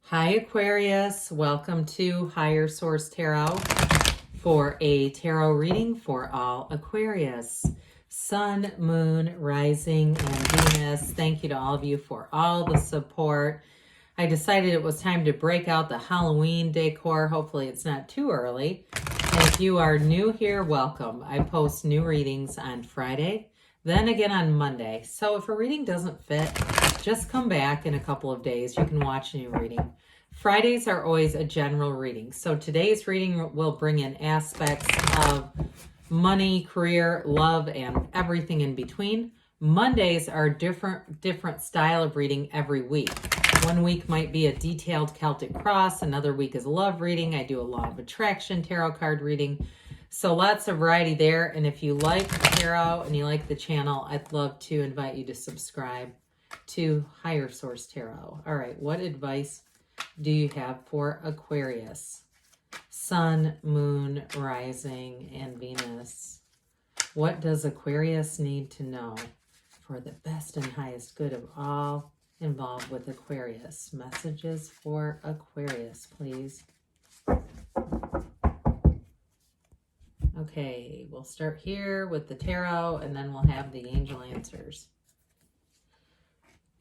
Hi Aquarius, welcome to Higher Source Tarot for a tarot reading for all Aquarius. Sun, Moon, Rising, and Venus. Thank you to all of you for all the support. I decided it was time to break out the Halloween decor. Hopefully it's not too early. And if you are new here, welcome. I post new readings on Friday, then again on Monday. So if a reading doesn't fit, just come back in a couple of days. You can watch a new reading. Fridays are always a general reading. So today's reading will bring in aspects of money, career, love, and everything in between. Mondays are different style of reading every week. One week might be a detailed Celtic cross. Another week is a love reading. I do a law of attraction tarot card reading. So lots of variety there. And if you like tarot and you like the channel, I'd love to invite you to subscribe to Higher Source Tarot. All right, what advice do you have for Aquarius? Sun, Moon, Rising, and Venus. What does Aquarius need to know for the best and highest good of all involved with Aquarius? Messages for Aquarius, please. Okay, we'll start here with the tarot, and then we'll have the angel answers.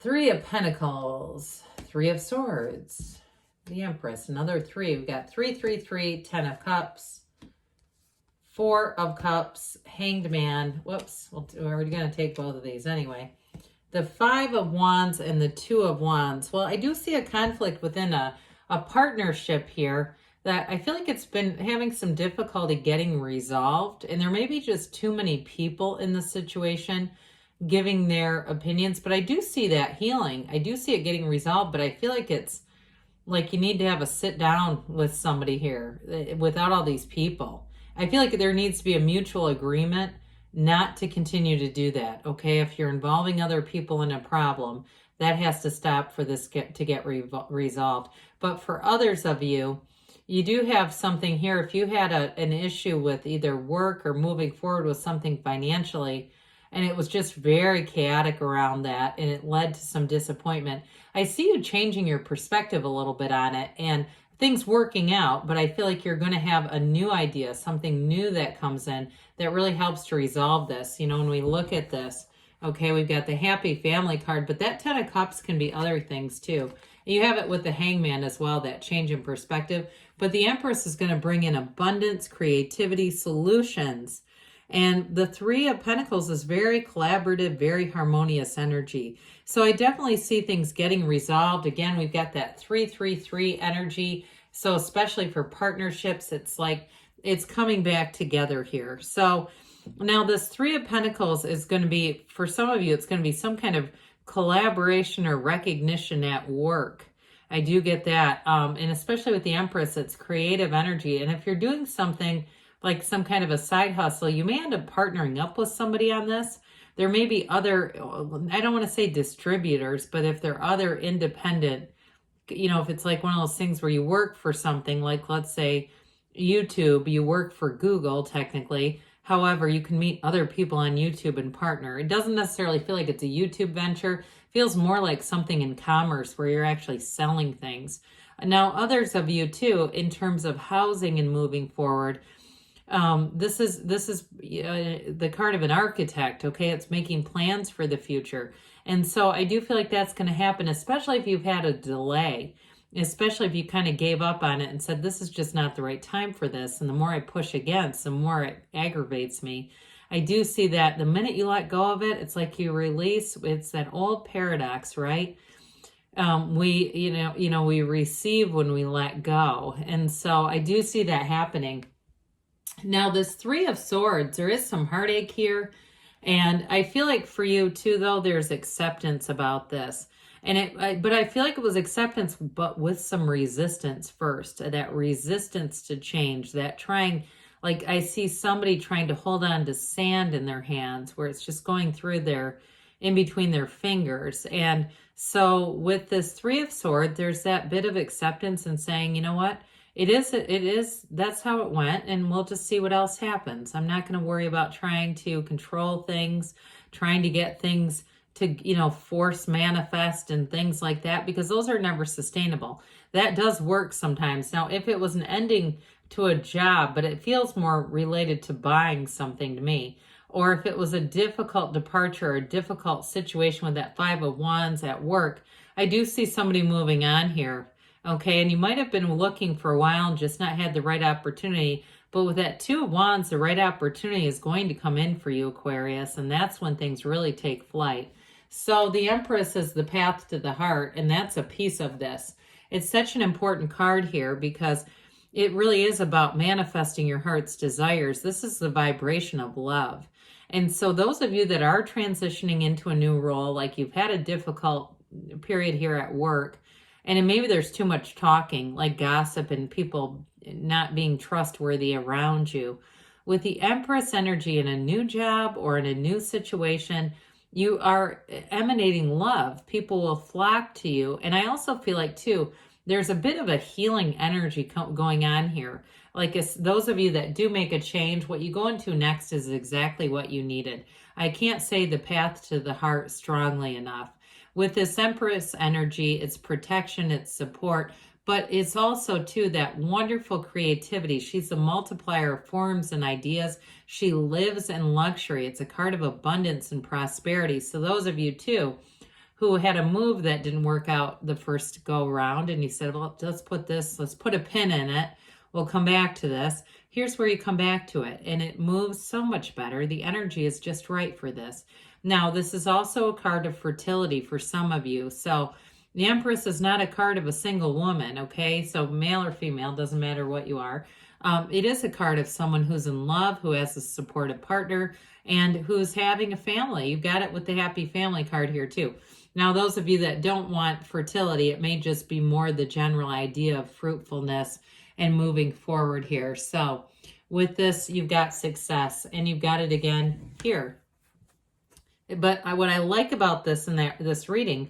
Three of Pentacles, Three of Swords, the Empress, another three. We've got 3, 3, 3, 10 of Cups, 4 of Cups, Hanged Man. Whoops, we're going to take both of these anyway. The 5 of Wands and the 2 of Wands. Well, I do see a conflict within a partnership here that I feel like it's been having some difficulty getting resolved. And there may be just too many people in the situation giving their opinions. But I do see that healing. I do see it getting resolved. But I feel like it's like you need to have a sit down with somebody here without all these people. I feel like there needs to be a mutual agreement not to continue to do that. Okay, if you're involving other people in a problem, that has to stop for this to get resolved. But for others of you, you do have something here. If you had an issue with either work or moving forward with something financially, and it was just very chaotic around that, and it led to some disappointment, I see you changing your perspective a little bit on it and things working out, but I feel like you're going to have a new idea, something new that comes in that really helps to resolve this. You know, when we look at this, okay, we've got the happy family card, but that 10 of Cups can be other things too. You have it with the Hangman as well, that change in perspective. But the Empress is going to bring in abundance, creativity, solutions. And the 3 of Pentacles is very collaborative, very harmonious energy. So I definitely see things getting resolved. Again, we've got that 3, 3, 3 energy. So especially for partnerships, it's like it's coming back together here. So now this 3 of Pentacles is going to be, for some of you, it's going to be some kind of collaboration or recognition at work. I do get that. And especially with the Empress, it's creative energy. And if you're doing something like some kind of a side hustle, you may end up partnering up with somebody on this. There may be other, I don't want to say distributors, but if there are other independent, you know, if it's like one of those things where you work for something, like let's say YouTube, you work for Google technically. However, you can meet other people on YouTube and partner. It doesn't necessarily feel like it's a YouTube venture. It feels more like something in commerce where you're actually selling things. Now, others of you too, in terms of housing and moving forward, this is the card of an architect. Okay, it's making plans for the future, and so I do feel like that's going to happen, especially if you've had a delay, especially if you kind of gave up on it and said this is just not the right time for this. And the more I push against, the more it aggravates me. I do see that the minute you let go of it, it's like you release. It's that old paradox, right? We receive when we let go, and so I do see that happening. Now, this 3 of Swords, there is some heartache here. And I feel like for you too, though, there's acceptance about this. But I feel like it was acceptance, but with some resistance first. That resistance to change, that trying, like I see somebody trying to hold on to sand in their hands where it's just going through in between their fingers. And so with this 3 of Swords, there's that bit of acceptance and saying, you know what? It is, that's how it went, and we'll just see what else happens. I'm not going to worry about trying to control things, trying to get things to, force manifest and things like that, because those are never sustainable. That does work sometimes. Now, if it was an ending to a job, but it feels more related to buying something to me, or if it was a difficult departure or a difficult situation with that Five of Wands at work, I do see somebody moving on here. Okay, and you might have been looking for a while and just not had the right opportunity. But with that Two of Wands, the right opportunity is going to come in for you, Aquarius, and that's when things really take flight. So the Empress is the path to the heart, and that's a piece of this. It's such an important card here because it really is about manifesting your heart's desires. This is the vibration of love. And so those of you that are transitioning into a new role, like you've had a difficult period here at work, and maybe there's too much talking, like gossip and people not being trustworthy around you. With the Empress energy in a new job or in a new situation, you are emanating love. People will flock to you. And I also feel like, too, there's a bit of a healing energy going on here. Like those of you that do make a change, what you go into next is exactly what you needed. I can't say the path to the heart strongly enough. With this Empress energy, it's protection, it's support, but it's also, too, that wonderful creativity. She's a multiplier of forms and ideas. She lives in luxury. It's a card of abundance and prosperity. So those of you, too, who had a move that didn't work out the first go around, and you said, well, let's put a pin in it. We'll come back to this. Here's where you come back to it, and it moves so much better. The energy is just right for this. Now, this is also a card of fertility for some of you. So the Empress is not a card of a single woman, okay? So male or female, doesn't matter what you are. It is a card of someone who's in love, who has a supportive partner, and who's having a family. You've got it with the happy family card here, too. Now, those of you that don't want fertility, it may just be more the general idea of fruitfulness and moving forward here. So with this, you've got success, and you've got it again here. But what I like about this and this reading,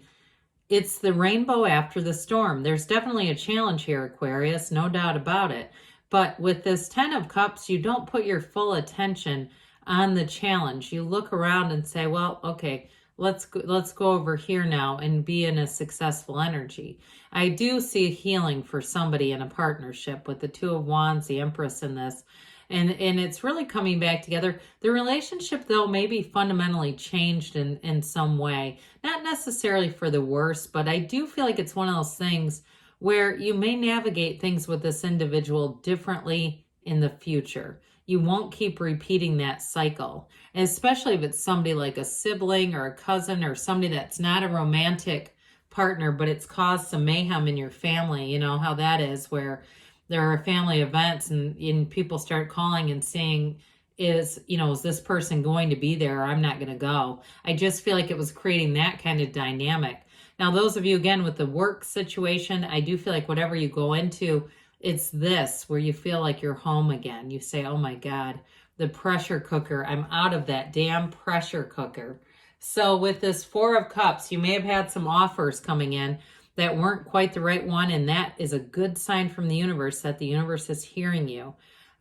it's the rainbow after the storm. There's definitely a challenge here, Aquarius, no doubt about it. But with this Ten of Cups, you don't put your full attention on the challenge. You look around and say, well, okay, let's go over here now and be in a successful energy. I do see healing for somebody in a partnership with the Two of Wands, the Empress in this. And it's really coming back together. The relationship, though, may be fundamentally changed in some way. Not necessarily for the worse, but I do feel like it's one of those things where you may navigate things with this individual differently in the future. You won't keep repeating that cycle, and especially if it's somebody like a sibling or a cousin or somebody that's not a romantic partner, but it's caused some mayhem in your family. You know how that is, where there are family events and people start calling and saying, is this person going to be there, or I'm not going to go. I just feel like it was creating that kind of dynamic. Now, those of you, again, with the work situation, I do feel like whatever you go into, it's this, where you feel like you're home again. You say, oh my God, the pressure cooker, I'm out of that damn pressure cooker. So with this Four of Cups, you may have had some offers coming in that weren't quite the right one, and that is a good sign from the universe that the universe is hearing you.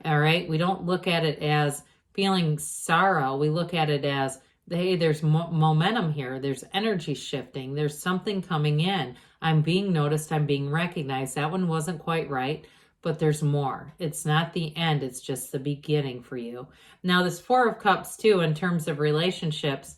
All right? We don't look at it as feeling sorrow. We look at it as, hey, there's momentum here. There's energy shifting. There's something coming in. I'm being noticed. I'm being recognized. That one wasn't quite right, but there's more. It's not the end. It's just the beginning for you. Now, this Four of Cups, too, in terms of relationships,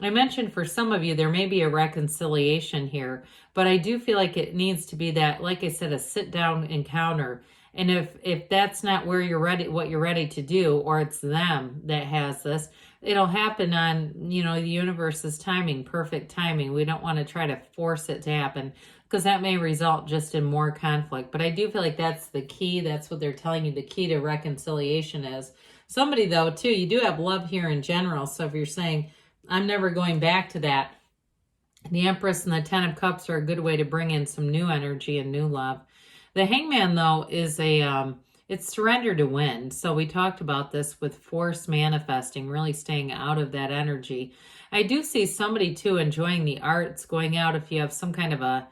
I mentioned for some of you, there may be a reconciliation here, but I do feel like it needs to be that, like I said, a sit-down encounter. And if that's not where you're ready, what you're ready to do, or it's them that has this, it'll happen on, the universe's timing, perfect timing. We don't want to try to force it to happen, because that may result just in more conflict. But I do feel like that's the key. That's what they're telling you the key to reconciliation is. Somebody, though, too, you do have love here in general. So if you're saying, I'm never going back to that, the Empress and the Ten of Cups are a good way to bring in some new energy and new love. The Hangman, though, is it's surrender to win. So we talked about this with force manifesting, really staying out of that energy. I do see somebody, too, enjoying the arts, going out if you have some kind of a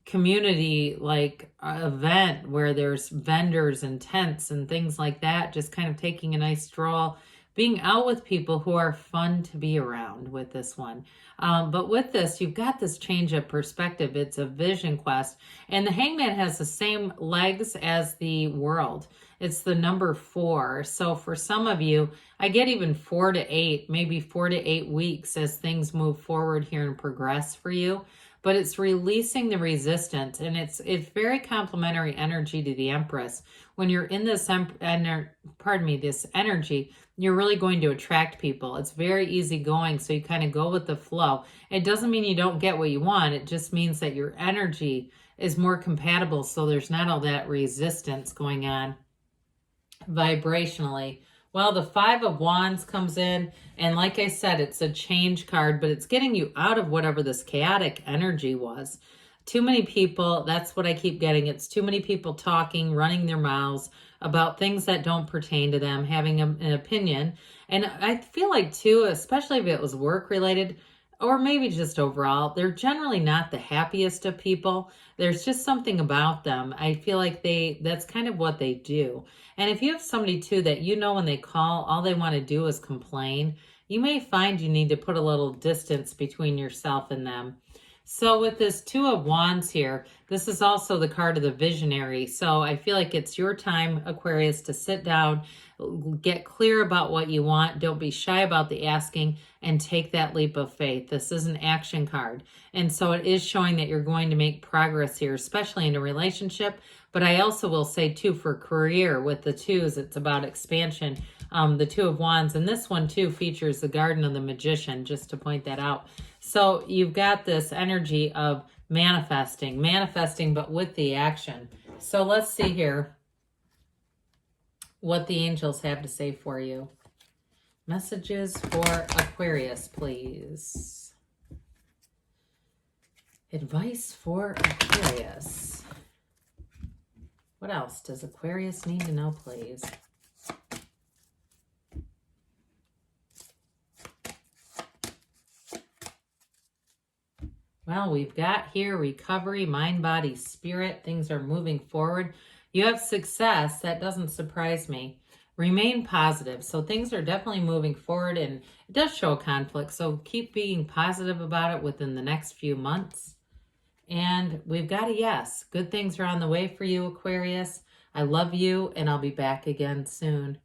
community like event where there's vendors and tents and things like that, just kind of taking a nice stroll, being out with people who are fun to be around with this one. But with this, you've got this change of perspective. It's a vision quest. And the Hangman has the same legs as the World. It's the number 4. So for some of you, I get even 4 to 8, maybe 4 to 8 weeks as things move forward here and progress for you. But it's releasing the resistance, and it's very complementary energy to the Empress. When you're in this this energy, you're really going to attract people. It's very easygoing, so you kind of go with the flow. It doesn't mean you don't get what you want. It just means that your energy is more compatible, so there's not all that resistance going on vibrationally. Well, the 5 of Wands comes in, and like I said, it's a change card, but it's getting you out of whatever this chaotic energy was. Too many people, that's what I keep getting. It's too many people talking, running their mouths about things that don't pertain to them, having an opinion. And I feel like too, especially if it was work related, or maybe just overall, they're generally not the happiest of people. There's just something about them. I feel like that's kind of what they do. And if you have somebody too that you know when they call, all they want to do is complain, you may find you need to put a little distance between yourself and them. So with this 2 of Wands here, this is also the card of the visionary. So I feel like it's your time, Aquarius, to sit down, get clear about what you want. Don't be shy about the asking, and take that leap of faith. This is an action card. And so it is showing that you're going to make progress here, especially in a relationship. But I also will say too, for career with the 2s, it's about expansion. The 2 of Wands, and this one too features the Garden of the Magician, just to point that out. So you've got this energy of manifesting, but with the action. So let's see here what the angels have to say for you. Messages for Aquarius, please. Advice for Aquarius. What else does Aquarius need to know, please? Well, we've got here recovery, mind, body, spirit. Things are moving forward. You have success. That doesn't surprise me. Remain positive. So things are definitely moving forward, and it does show conflict. So keep being positive about it within the next few months. And we've got a yes. Good things are on the way for you, Aquarius. I love you, and I'll be back again soon.